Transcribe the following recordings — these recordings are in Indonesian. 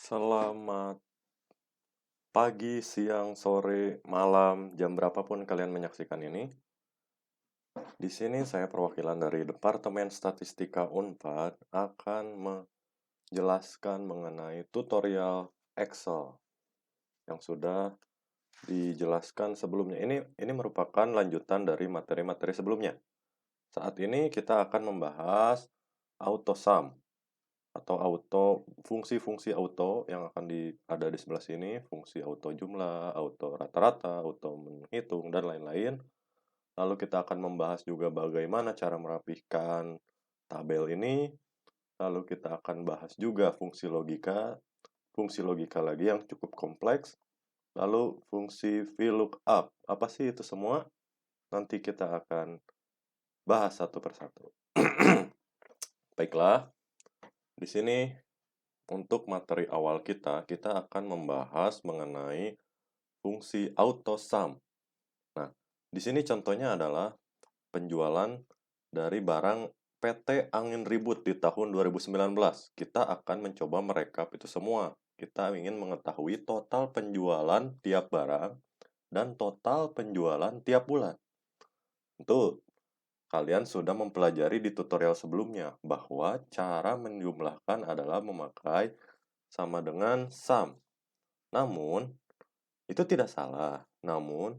Selamat pagi, siang, sore, malam, jam berapapun kalian menyaksikan ini. Di sini saya perwakilan dari Departemen Statistika Unpad akan menjelaskan mengenai tutorial Excel yang sudah dijelaskan sebelumnya. Ini merupakan lanjutan dari materi-materi sebelumnya. Saat ini kita akan membahas AutoSum atau fungsi-fungsi auto yang akan ada di sebelah sini, fungsi auto jumlah, auto rata-rata, auto menghitung, dan lain-lain. Lalu kita akan membahas juga bagaimana cara merapihkan tabel ini. Lalu kita akan bahas juga fungsi logika lagi yang cukup kompleks. Lalu fungsi VLOOKUP. Apa sih itu semua? Nanti kita akan bahas satu persatu. Baiklah, di sini untuk materi awal kita akan membahas mengenai fungsi AutoSum. Nah, di sini contohnya adalah penjualan dari barang PT Angin Ribut di tahun 2019. Kita akan mencoba merekap itu semua. Kita ingin mengetahui total penjualan tiap barang dan total penjualan tiap bulan. Tentu, kalian sudah mempelajari di tutorial sebelumnya bahwa cara menjumlahkan adalah memakai sama dengan sum. Namun, itu tidak salah. Namun,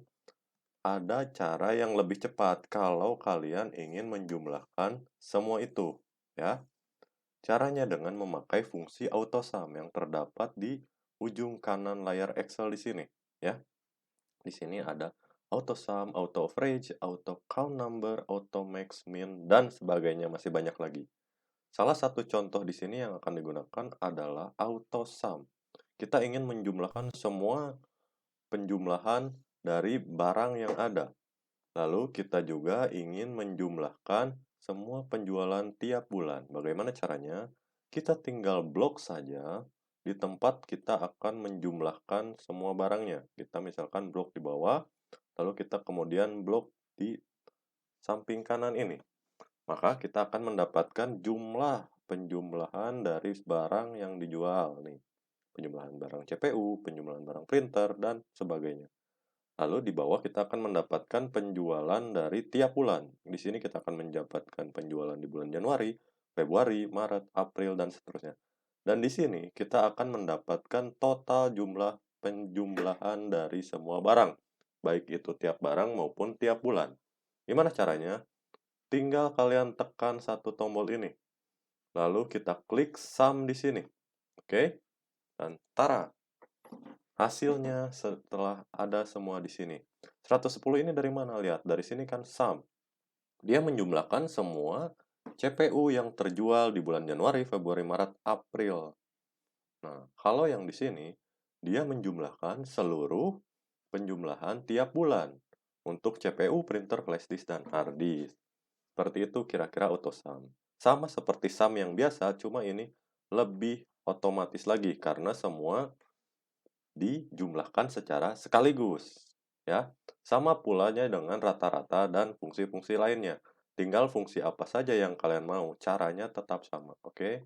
ada cara yang lebih cepat kalau kalian ingin menjumlahkan semua itu, ya. Caranya dengan memakai fungsi AutoSum yang terdapat di ujung kanan layar Excel di sini, ya. Di sini ada AutoSum, AutoAverage, AutoCountNumber, AutoMaxMin, dan sebagainya, masih banyak lagi. Salah satu contoh di sini yang akan digunakan adalah AutoSum. Kita ingin menjumlahkan semua penjumlahan dari barang yang ada. Lalu kita juga ingin menjumlahkan semua penjualan tiap bulan. Bagaimana caranya? Kita tinggal blok saja di tempat kita akan menjumlahkan semua barangnya. Kita misalkan blok di bawah, lalu kita kemudian blok di samping kanan ini. Maka kita akan mendapatkan jumlah penjumlahan dari barang yang dijual nih. Penjumlahan barang CPU, penjumlahan barang printer, dan sebagainya. Lalu di bawah kita akan mendapatkan penjualan dari tiap bulan. Di sini kita akan mendapatkan penjualan di bulan Januari, Februari, Maret, April, dan seterusnya. Dan di sini kita akan mendapatkan total jumlah penjumlahan dari semua barang, baik itu tiap barang maupun tiap bulan. Gimana caranya? Tinggal kalian tekan satu tombol ini. Lalu kita klik sum di sini. Oke? Dan tara, hasilnya setelah ada semua di sini. 110 ini dari mana? Lihat, dari sini kan sum. Dia menjumlahkan semua CPU yang terjual di bulan Januari, Februari, Maret, April. Nah, kalau yang di sini, dia menjumlahkan seluruh penjumlahan tiap bulan untuk CPU, printer, flash disk, dan hard disk. Seperti itu kira-kira AutoSum. Sama seperti sum yang biasa, cuma ini lebih otomatis lagi karena semua dijumlahkan secara sekaligus, ya. Sama pulanya dengan rata-rata dan fungsi-fungsi lainnya. Tinggal fungsi apa saja yang kalian mau, caranya tetap sama, oke?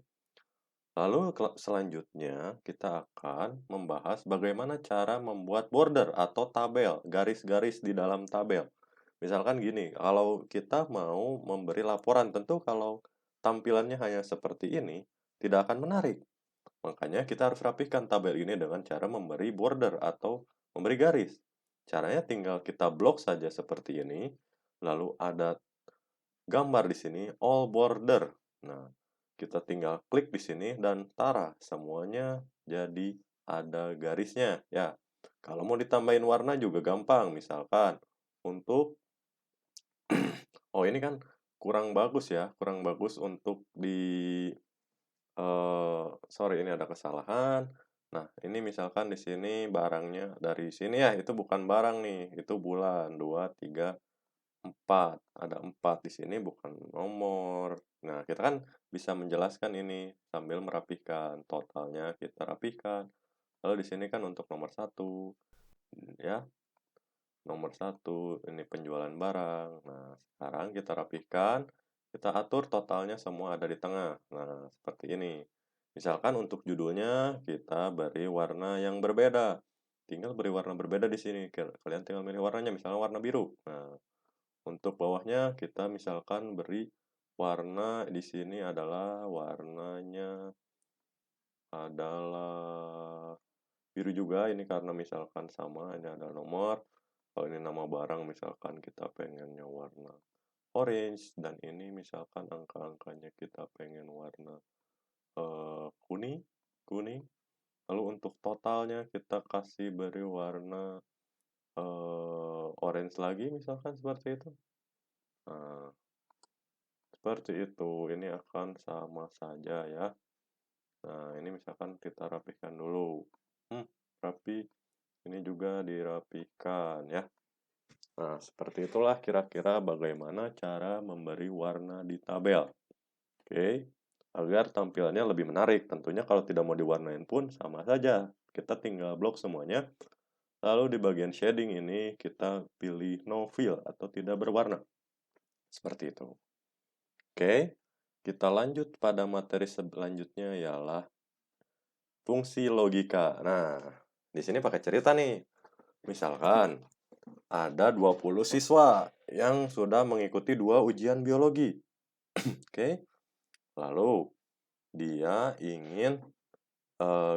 Lalu selanjutnya kita akan membahas bagaimana cara membuat border atau tabel, garis-garis di dalam tabel. Misalkan gini, kalau kita mau memberi laporan, tentu kalau tampilannya hanya seperti ini, tidak akan menarik. Makanya kita harus rapihkan tabel ini dengan cara memberi border atau memberi garis. Caranya tinggal kita blok saja seperti ini, lalu ada gambar di sini all border. Nah, kita tinggal klik di sini dan tara semuanya jadi ada garisnya ya. Kalau mau ditambahin warna juga gampang, misalkan untuk ini kan kurang bagus ya, kurang bagus untuk sorry ini ada kesalahan. Nah, ini misalkan di sini barangnya dari sini ya, itu bukan barang nih, itu bulan 2, 3, 4. Ada 4 di sini bukan nomor. Nah, kita kan bisa menjelaskan ini sambil merapihkan. Totalnya kita rapihkan. Lalu di sini kan untuk nomor 1 ya. Nomor 1 ini penjualan barang. Nah, sekarang kita rapihkan, kita atur totalnya semua ada di tengah. Nah, seperti ini. Misalkan untuk judulnya kita beri warna yang berbeda. Tinggal beri warna berbeda di sini. Kalian tinggal milih warnanya, misalnya warna biru. Nah, untuk bawahnya kita misalkan beri warna di sini adalah warnanya adalah biru juga, ini karena misalkan sama, ini ada nomor. Kalau ini nama barang, misalkan kita pengennya warna orange, dan ini misalkan angka-angkanya kita pengen warna kuning, kuning. Lalu untuk totalnya kita kasih beri warna orange lagi, misalkan seperti itu. Nah, seperti itu. Ini akan sama saja ya. Nah, ini misalkan kita rapihkan dulu. Rapi. Ini juga dirapikan ya. Nah, seperti itulah kira-kira bagaimana cara memberi warna di tabel. Oke, agar tampilannya lebih menarik. Tentunya kalau tidak mau diwarnain pun sama saja. Kita tinggal blok semuanya. Lalu di bagian shading ini kita pilih no fill atau tidak berwarna. Seperti itu. Oke, kita lanjut pada materi selanjutnya ialah fungsi logika. Nah, di sini pakai cerita nih. Misalkan ada 20 siswa yang sudah mengikuti 2 ujian biologi. Oke. Lalu dia ingin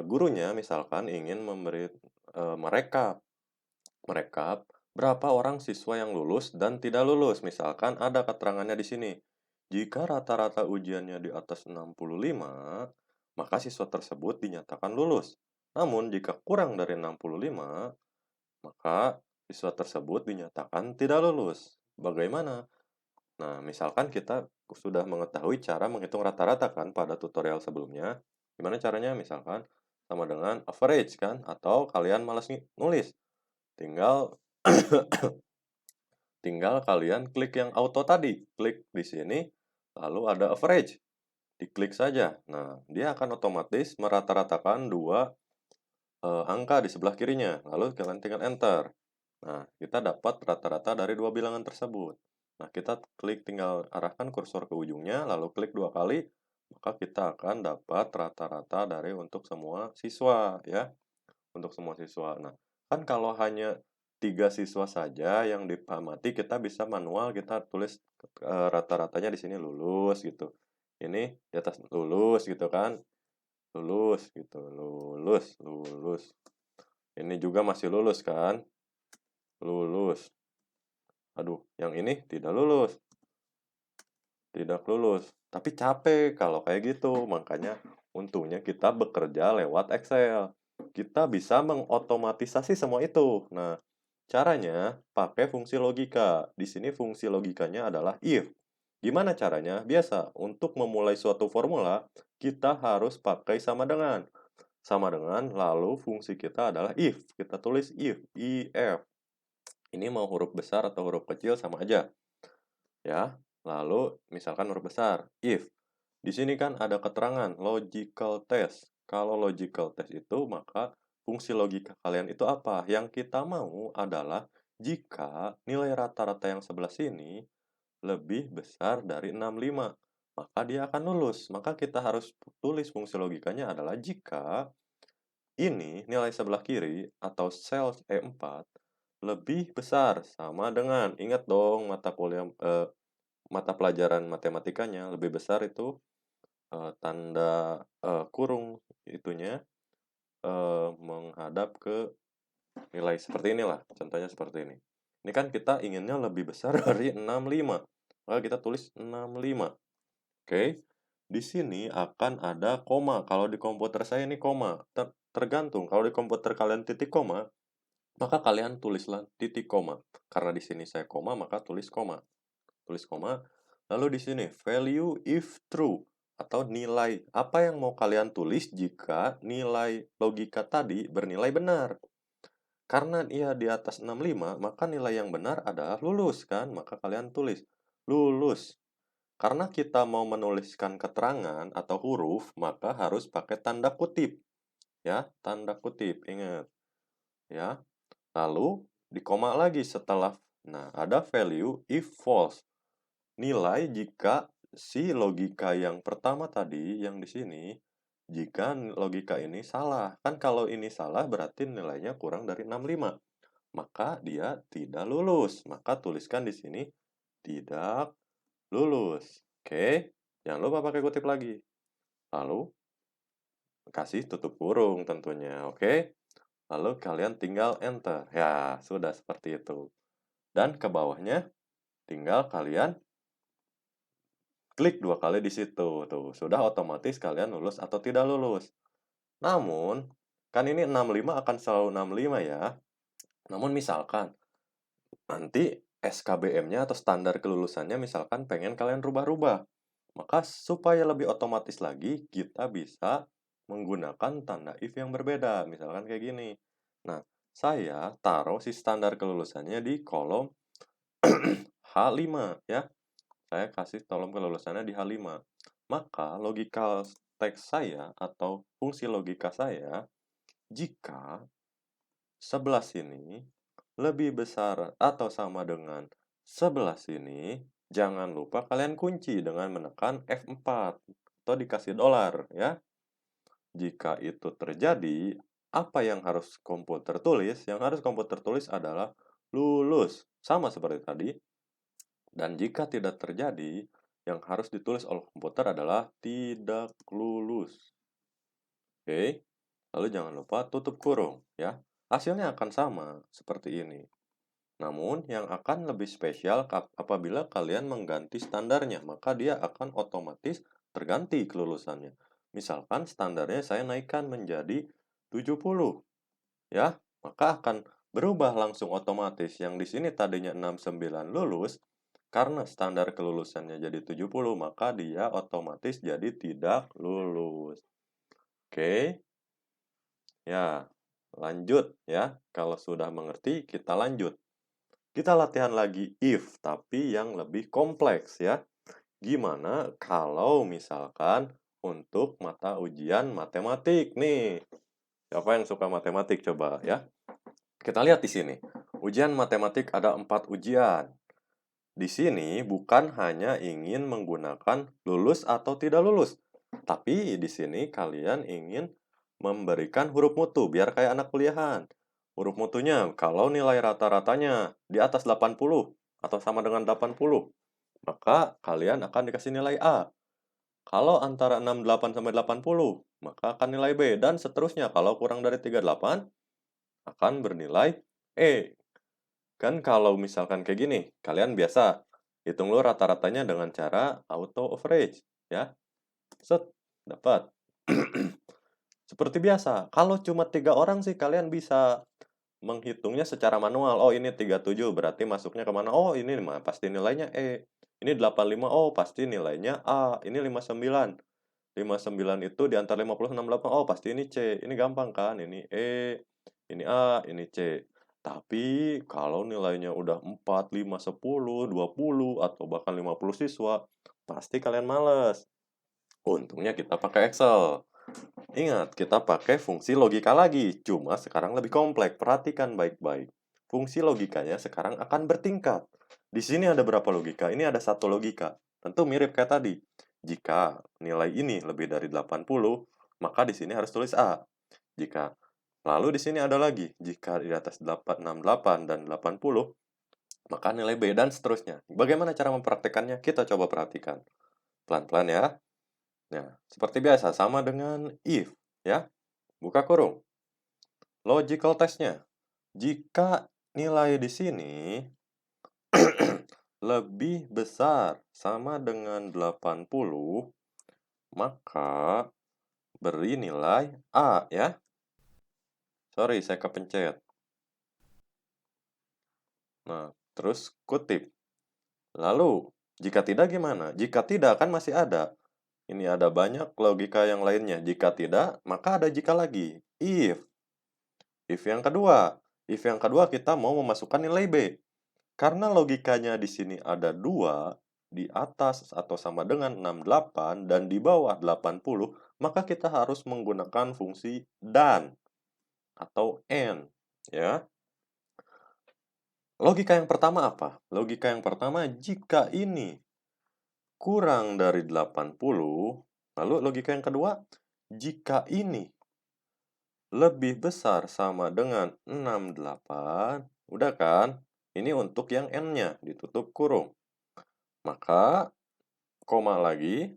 gurunya misalkan ingin memberi merekap berapa orang siswa yang lulus dan tidak lulus. Misalkan ada keterangannya di sini. Jika rata-rata ujiannya di atas 65, maka siswa tersebut dinyatakan lulus. Namun jika kurang dari 65, maka siswa tersebut dinyatakan tidak lulus. Bagaimana? Nah, misalkan kita sudah mengetahui cara menghitung rata-rata kan pada tutorial sebelumnya. Gimana caranya? Misalkan sama dengan average kan, atau kalian malas nulis. Tinggal tinggal kalian klik yang auto tadi. Klik di sini, lalu ada average. Diklik saja. Nah, dia akan otomatis merata-ratakan dua angka di sebelah kirinya. Lalu kalian tinggal enter. Nah, kita dapat rata-rata dari dua bilangan tersebut. Nah, kita tinggal arahkan kursor ke ujungnya, lalu klik 2 kali, maka kita akan dapat rata-rata dari untuk semua siswa, ya. Untuk semua siswa. Nah, kan kalau hanya 3 siswa saja yang diamati, kita bisa manual, kita tulis rata-ratanya di sini lulus, gitu. Ini di atas lulus, gitu kan. Lulus, gitu. Lulus, lulus. Ini juga masih lulus, kan. Lulus. Aduh, yang ini tidak lulus. Tidak lulus. Tapi capek kalau kayak gitu. Makanya untungnya kita bekerja lewat Excel. Kita bisa mengotomatisasi semua itu. Nah, caranya pakai fungsi logika. Di sini fungsi logikanya adalah if. Gimana caranya? Biasa, untuk memulai suatu formula, kita harus pakai sama dengan. Sama dengan, lalu fungsi kita adalah if. Kita tulis if, if. Ini mau huruf besar atau huruf kecil sama aja. Ya, lalu misalkan huruf besar, if. Di sini kan ada keterangan logical test. Kalau logical test itu, maka fungsi logika kalian itu apa? Yang kita mau adalah jika nilai rata-rata yang sebelah sini lebih besar dari 65, maka dia akan lulus. Maka kita harus tulis fungsi logikanya adalah jika ini nilai sebelah kiri atau sel E4 lebih besar sama dengan, ingat dong mata pelajaran matematikanya lebih besar itu tanda kurung itunya menghadap ke nilai seperti inilah. Contohnya seperti ini. Ini kan kita inginnya lebih besar dari 65. Maka kita tulis 65. Oke. Di sini akan ada koma. Kalau di komputer saya ini koma. Tergantung. Kalau di komputer kalian titik koma, maka kalian tulislah titik koma. Karena di sini saya koma, maka tulis koma. Tulis koma. Lalu di sini value if true atau nilai apa yang mau kalian tulis jika nilai logika tadi bernilai benar. Karena ia di atas 65, maka nilai yang benar adalah lulus kan? Maka kalian tulis lulus. Karena kita mau menuliskan keterangan atau huruf, maka harus pakai tanda kutip. Ya, tanda kutip, ingat. Ya. Lalu di koma lagi setelah ada value if false. Nilai jika si logika yang pertama tadi yang di sini jika logika ini salah. Kan kalau ini salah berarti nilainya kurang dari 65. Maka dia tidak lulus. Maka tuliskan di sini tidak lulus. Oke, jangan lupa pakai kutip lagi. Lalu kasih tutup kurung tentunya, oke? Lalu kalian tinggal enter. Ya, sudah seperti itu. Dan ke bawahnya tinggal kalian klik 2 kali di situ. Tuh, sudah otomatis kalian lulus atau tidak lulus. Namun, kan ini 65 akan selalu 65 ya. Namun misalkan nanti SKBM-nya atau standar kelulusannya misalkan pengen kalian rubah-rubah. Maka supaya lebih otomatis lagi, kita bisa menggunakan tanda if yang berbeda. Misalkan kayak gini. Nah, saya taruh si standar kelulusannya di kolom H5 ya. Saya kasih kolom kelulusannya di H5. Maka logika teks saya atau fungsi logika saya, jika 11 ini lebih besar atau sama dengan 11 ini, jangan lupa kalian kunci dengan menekan F4 atau dikasih dolar ya. Jika itu terjadi, apa yang harus komputer tulis? Yang harus komputer tulis adalah lulus, sama seperti tadi. Dan jika tidak terjadi, yang harus ditulis oleh komputer adalah tidak lulus. Oke, lalu jangan lupa tutup kurung ya. Hasilnya akan sama seperti ini. Namun, yang akan lebih spesial apabila kalian mengganti standarnya, maka dia akan otomatis terganti kelulusannya. Misalkan standarnya saya naikkan menjadi 70, ya, maka akan berubah langsung otomatis. Yang di sini tadinya 69 lulus, karena standar kelulusannya jadi 70, maka dia otomatis jadi tidak lulus. Oke, ya, lanjut ya. Kalau sudah mengerti, kita lanjut. Kita latihan lagi if, tapi yang lebih kompleks ya. Gimana kalau misalkan untuk mata ujian matematik nih? Siapa yang suka matematik coba ya? Kita lihat di sini. Ujian matematik ada 4 ujian. Di sini bukan hanya ingin menggunakan lulus atau tidak lulus, tapi di sini kalian ingin memberikan huruf mutu biar kayak anak kuliahan. Huruf mutunya kalau nilai rata-ratanya di atas 80 atau sama dengan 80, maka kalian akan dikasih nilai A. Kalau antara 68 sampai 80, maka akan nilai B dan seterusnya. Kalau kurang dari 38 akan bernilai E. Kan kalau misalkan kayak gini, kalian biasa hitung lu rata-ratanya dengan cara auto average, ya. Set, dapat. Seperti biasa, kalau cuma 3 orang sih kalian bisa menghitungnya secara manual. Oh, ini 37 berarti masuknya kemana? Oh, ini pasti nilainya E. Ini 85, oh pasti nilainya A. Ini 59. 59 itu di antara 50 68, oh pasti ini C. Ini gampang kan? Ini E, ini A, ini C. Tapi kalau nilainya udah 4, 5, 10, 20, atau bahkan 50 siswa, pasti kalian males. Untungnya kita pakai Excel. Ingat, kita pakai fungsi logika lagi, cuma sekarang lebih kompleks. Perhatikan baik-baik. Fungsi logikanya sekarang akan bertingkat. Di sini ada berapa logika? Ini ada 1 logika. Tentu mirip kayak tadi. Jika nilai ini lebih dari 80, maka di sini harus tulis A. Jika lalu di sini ada lagi, jika di atas 68 dan 80, maka nilai B dan seterusnya. Bagaimana cara mempraktekannya? Kita coba perhatikan. Pelan-pelan ya. Nah, seperti biasa, sama dengan if, ya. Buka kurung. Logical test-nya. Jika nilai di sini lebih besar sama dengan 80, maka beri nilai A, ya. Sorry, saya kepencet. Nah, terus kutip. Lalu, jika tidak gimana? Jika tidak, kan masih ada. Ini ada banyak logika yang lainnya. Jika tidak, maka ada jika lagi. If. If yang kedua. If yang kedua kita mau memasukkan nilai B. Karena logikanya di sini ada 2, di atas atau sama dengan 68 dan di bawah 80, maka kita harus menggunakan fungsi dan atau and, ya. Logika yang pertama apa? Logika yang pertama, jika ini kurang dari 80, lalu logika yang kedua, jika ini lebih besar sama dengan 68, udah kan? Ini untuk yang N-nya, ditutup kurung. Maka, koma lagi,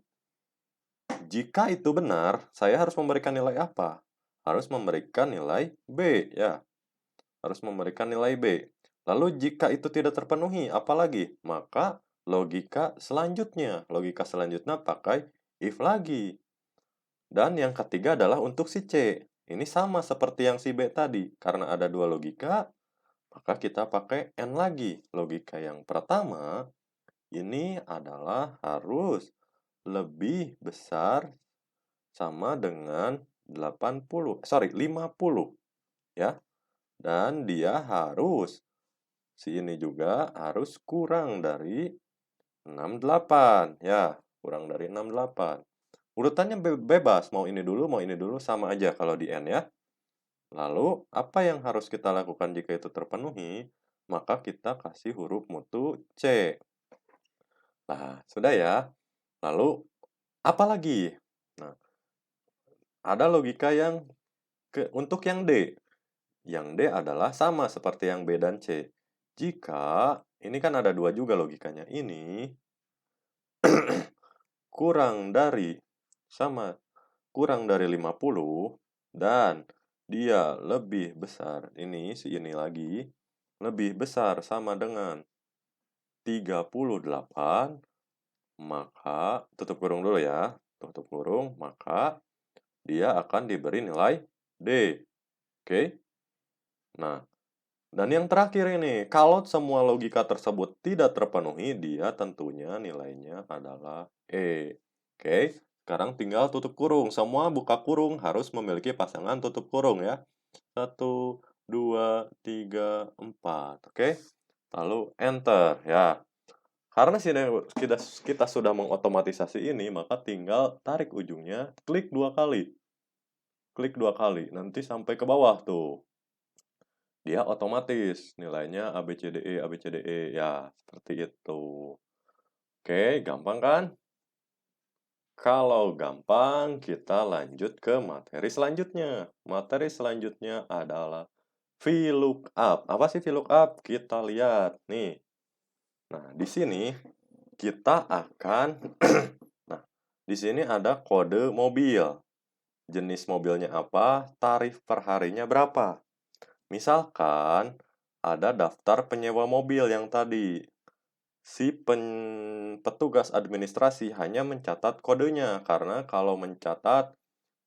jika itu benar, saya harus memberikan nilai apa? Harus memberikan nilai B, ya. Harus memberikan nilai B. Lalu jika itu tidak terpenuhi, apa lagi? Maka logika selanjutnya pakai if lagi. Dan yang ketiga adalah untuk si C. Ini sama seperti yang si B tadi. Karena ada dua logika, maka kita pakai N lagi. Logika yang pertama, ini adalah harus lebih besar sama dengan 50, ya. Dan dia harus, si ini juga harus kurang dari 68, ya. Kurang dari 68. Urutannya bebas, mau ini dulu, sama aja kalau di N ya. Lalu, apa yang harus kita lakukan jika itu terpenuhi? Maka kita kasih huruf mutu C. Nah, sudah ya. Lalu, apa lagi? Nah, ada logika yang untuk yang D. Yang D adalah sama seperti yang B dan C. Jika, ini kan ada dua juga logikanya. Ini kurang dari 50 dan dia lebih besar, si ini lagi, lebih besar sama dengan 38, maka, tutup kurung dulu ya, tutup kurung, maka dia akan diberi nilai D. Oke? Nah, dan yang terakhir ini, kalau semua logika tersebut tidak terpenuhi, dia tentunya nilainya adalah E. Oke, sekarang tinggal tutup kurung. Semua buka kurung harus memiliki pasangan tutup kurung ya. 1, 2, 3, 4. Oke, lalu enter ya. Karena kita sudah mengotomatisasi ini, maka tinggal tarik ujungnya, klik 2 kali. Klik 2 kali, nanti sampai ke bawah tuh. Dia otomatis nilainya A, B, C, D, E, A, B, C, D, E. Ya, seperti itu. Oke, gampang kan? Kalau gampang, kita lanjut ke materi selanjutnya. Materi selanjutnya adalah VLOOKUP. Apa sih VLOOKUP? Kita lihat nih. Nah, di sini kita akan nah, di sini ada kode mobil. Jenis mobilnya apa? Tarif per harinya berapa? Misalkan ada daftar penyewa mobil yang tadi. Si petugas administrasi hanya mencatat kodenya, karena kalau mencatat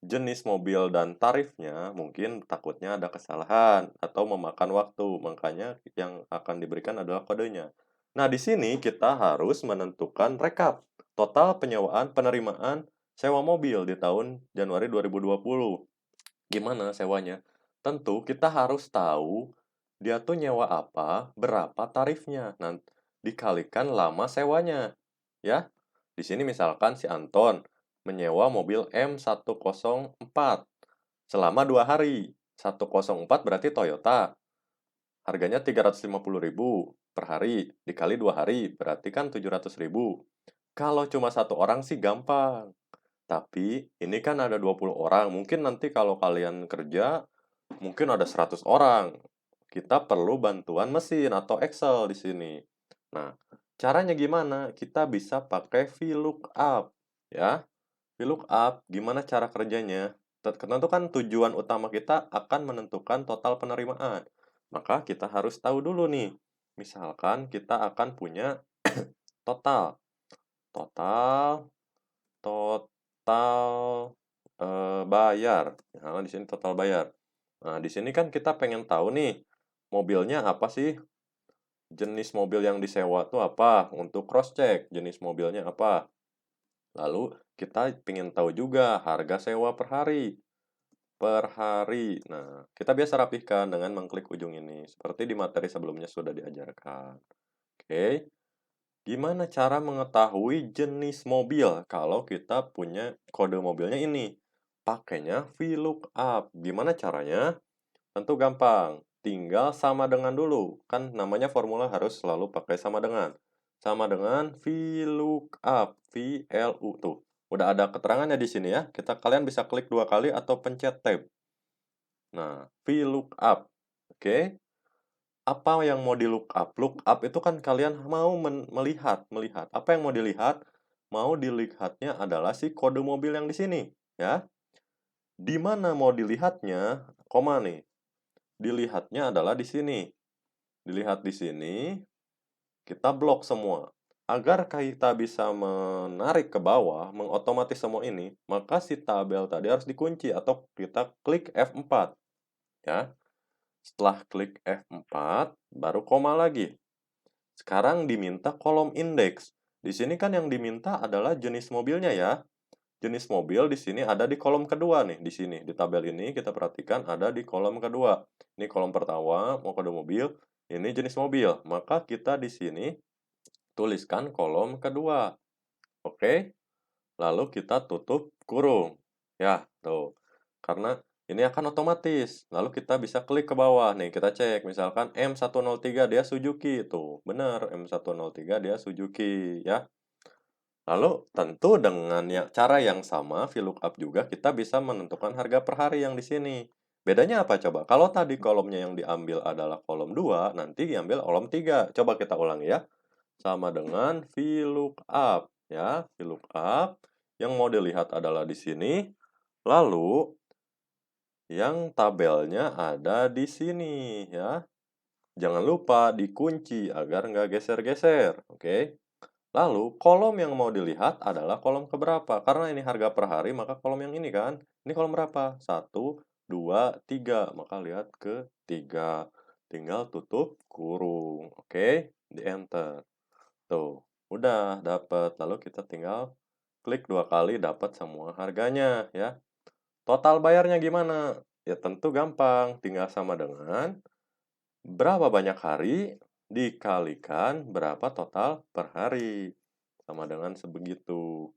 jenis mobil dan tarifnya, mungkin takutnya ada kesalahan atau memakan waktu. Makanya yang akan diberikan adalah kodenya. Nah, di sini kita harus menentukan rekap total penyewaan penerimaan sewa mobil di tahun Januari 2020. Gimana sewanya? Tentu kita harus tahu dia tuh nyewa apa, berapa tarifnya. Nanti dikalikan lama sewanya. Ya. Di sini misalkan si Anton menyewa mobil M104 selama 2 hari. 104 berarti Toyota. Harganya 350.000 per hari. Dikali 2 hari, berarti kan 700.000. Kalau cuma satu orang sih gampang. Tapi ini kan ada 20 orang. Mungkin nanti kalau kalian kerja, mungkin ada 100 orang. Kita perlu bantuan mesin atau Excel di sini. Nah, caranya gimana? Kita bisa pakai VLOOKUP. Ya, VLOOKUP, gimana cara kerjanya? Tentu kan tujuan utama kita akan menentukan total penerimaan. Maka kita harus tahu dulu nih. Misalkan kita akan punya total. Total, total bayar. Nah, di sini total bayar. Nah, di sini kan kita pengen tahu nih, mobilnya apa sih? Jenis mobil yang disewa tuh apa? Untuk cross check, jenis mobilnya apa? Lalu kita pengen tahu juga harga sewa per hari. Per hari. Nah, kita biasa rapihkan dengan mengklik ujung ini. Seperti di materi sebelumnya sudah diajarkan. Oke. Gimana cara mengetahui jenis mobil kalau kita punya kode mobilnya ini? Pakainya VLOOKUP. Gimana caranya? Tentu gampang. Tinggal sama dengan dulu. Kan namanya formula harus selalu pakai sama dengan. Sama dengan VLOOKUP. VLU tuh. Udah ada keterangannya di sini ya. Kalian bisa klik 2 kali atau pencet tab. Nah, VLOOKUP. Oke. Apa yang mau di-lookup? Lookup itu kan kalian mau melihat. Apa yang mau dilihat? Mau dilihatnya adalah si kode mobil yang di sini, ya. Di mana mau dilihatnya? Koma nih. Dilihatnya adalah di sini. Dilihat di sini, kita blok semua. Agar kita bisa menarik ke bawah, mengotomatis semua ini, maka si tabel tadi harus dikunci atau kita klik F4, ya. Setelah klik F4, baru koma lagi. Sekarang diminta kolom indeks. Di sini kan yang diminta adalah jenis mobilnya ya. Jenis mobil di sini ada di kolom kedua nih, di sini. Di tabel ini kita perhatikan ada di kolom kedua. Ini kolom pertama, mau kode mobil, ini jenis mobil. Maka kita di sini tuliskan kolom kedua. Oke? Lalu kita tutup kurung. Ya, tuh. Karena ini akan otomatis. Lalu kita bisa klik ke bawah. Nih, kita cek. Misalkan M103 dia Suzuki. Tuh, benar. M103 dia Suzuki. Ya. Lalu, tentu dengan cara yang sama, VLOOKUP juga kita bisa menentukan harga per hari yang di sini. Bedanya apa coba? Kalau tadi kolomnya yang diambil adalah kolom 2, nanti diambil kolom 3. Coba kita ulangi ya. Sama dengan VLOOKUP. Ya, VLOOKUP. Yang mau dilihat adalah di sini. Lalu, yang tabelnya ada di sini. Ya. Jangan lupa dikunci agar nggak geser-geser. Oke. Lalu, kolom yang mau dilihat adalah kolom keberapa? Karena ini harga per hari, maka kolom yang ini kan. Ini kolom berapa? 1, 2, 3. Maka lihat ke 3. Tinggal tutup kurung. Oke, di enter. Tuh, udah dapat. Lalu kita tinggal klik 2 kali dapat semua harganya ya. Total bayarnya gimana? Ya tentu gampang, tinggal sama dengan berapa banyak hari dikalikan berapa total per hari. Sama dengan sebegitu.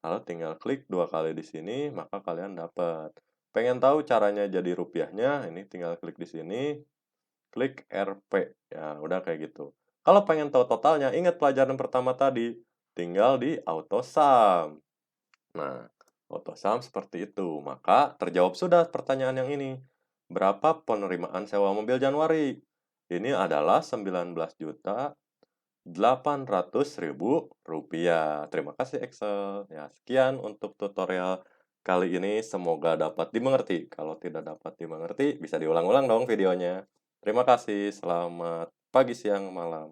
Lalu tinggal klik 2 kali di sini, maka kalian dapat. Pengen tahu caranya jadi rupiahnya? Ini tinggal klik di sini, klik RP. Ya, udah kayak gitu. Kalau pengen tahu totalnya, ingat pelajaran pertama tadi, tinggal di AutoSum. Nah, AutoSum seperti itu. Maka terjawab sudah pertanyaan yang ini. Berapa penerimaan sewa mobil Januari? Ini adalah 19.800.000 rupiah. Terima kasih Excel. Ya, sekian untuk tutorial kali ini. Semoga dapat dimengerti. Kalau tidak dapat dimengerti, bisa diulang-ulang dong videonya. Terima kasih. Selamat pagi, siang, malam.